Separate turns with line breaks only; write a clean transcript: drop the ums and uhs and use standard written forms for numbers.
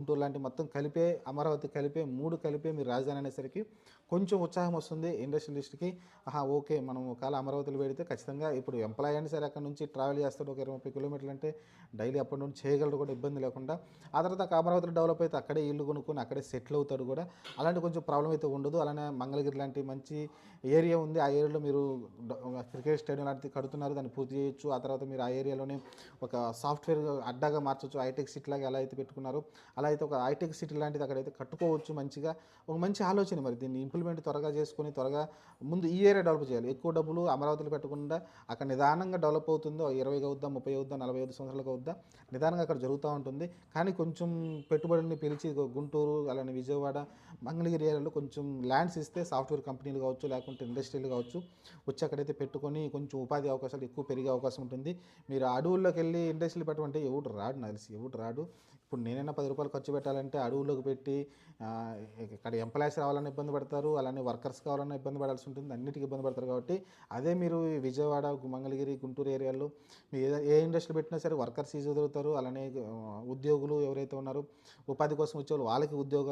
గుంటూరు లాంటి మొత్తం కలిపే అమరావతి కలిపే 3 కలిపే మీరు రాజధాని అనేసరికి కొంచెం ఉత్సాహం వస్తుంది ఇండస్ట్రియలిస్ట్‌కి. ఆహా! ఓకే. మనం ఒకవేళ అమరావతిలో పెడితే ఖచ్చితంగా ఇప్పుడు ఎంప్లాయీ అయినా సరే అక్కడి నుంచి ట్రావెల్ చేస్తాడు ఒక 20, 30 కిలోమీటర్లు అంటే డైలీ అప్ అండ్ డౌన్ చేయగలడు కూడా ఇబ్బంది లేకుండా. ఆ తర్వాత అమరావతిలో డెవలప్ అయితే అక్కడే ఇల్లు కొనుక్కొని అక్కడే సెటిల్ అవుతాడు కూడా. అలాంటి కొంచెం ప్రాబ్లమ్ అయితే ఉండదు. అలానే మంగళగిరి లాంటి మంచి ఏరియా ఉంది. ఆ ఏరియాలో మీరు డ క్రికెట్ స్టేడియం లాంటిది కడుతున్నారు. దాన్ని పూర్తి చేయొచ్చు. ఆ తర్వాత మీరు ఆ ఏరియాలోనే ఒక సాఫ్ట్‌వేర్ అడ్డాగా మార్చొచ్చు. హైటెక్ సిటీ లాగా ఎలా అయితే పెట్టుకున్నారో అలా అయితే ఒక హైటెక్ సిటీ లాంటిది అక్కడైతే కట్టుకోవచ్చు మంచిగా. ఒక మంచి ఆలోచన మరి దీన్ని ఇంప్లిమెంట్ త్వరగా చేసుకొని త్వరగా ముందు ఈ ఏరియా డెవలప్ చేయాలి. ఎక్కువ డబ్బులు అమరావతిలో పెట్టకుండా అక్కడ నిదానంగా డెవలప్ అవుతుందో 20 అవుద్దా, 30 అవుద్దా, 45 సంవత్సరాలకు అవుద్దా, నిదానంగా అక్కడ జరుగుతూ ఉంటుంది. కానీ కొంచెం పెట్టుబడుల్ని పిలిచి గుంటూరు అలానే విజయవాడ, మంగళగిరి ఏరియాలో కొంచెం ల్యాండ్స్ ఇస్తే సాఫ్ట్వేర్ కంపెనీలు కావచ్చు, లేకుంటే ఇండస్ట్రీలు కావచ్చు వచ్చి అక్కడైతే పెట్టుకొని కొంచెం ఉపాధి అవకాశాలు ఎక్కువ పెరిగే అవకాశం ఉంటుంది. మీరు అడవుల్లోకి వెళ్ళి ఇండస్ట్రీలు పెట్టమంటే ఎవడు రాడు, నాకు తెలిసి ఎవడు రాడు. ఇప్పుడు నేనైనా ₹10 ఖర్చు పెట్టాలంటే అడవుల్లోకి పెట్టి ఇక్కడ ఎంప్లాయీస్ రావాలన్నా ఇబ్బంది పడతారు, అలానే వర్కర్స్ కావాలన్నా ఇబ్బంది పడాల్సి ఉంటుంది, అన్నిటికీ ఇబ్బంది పడతారు. కాబట్టి అదే మీరు విజయవాడ, మంగళగిరి, గుంటూరు ఏరియాలో మీరు ఏ ఇండస్ట్రీ పెట్టినా సరే వర్కర్స్ ఈజీ దొరుకుతారు. అలానే ఉద్యోగులు ఎవరైతే ఉన్నారో ఉపాధి కోసం వచ్చేవాళ్ళు వాళ్ళకి ఉద్యోగాలు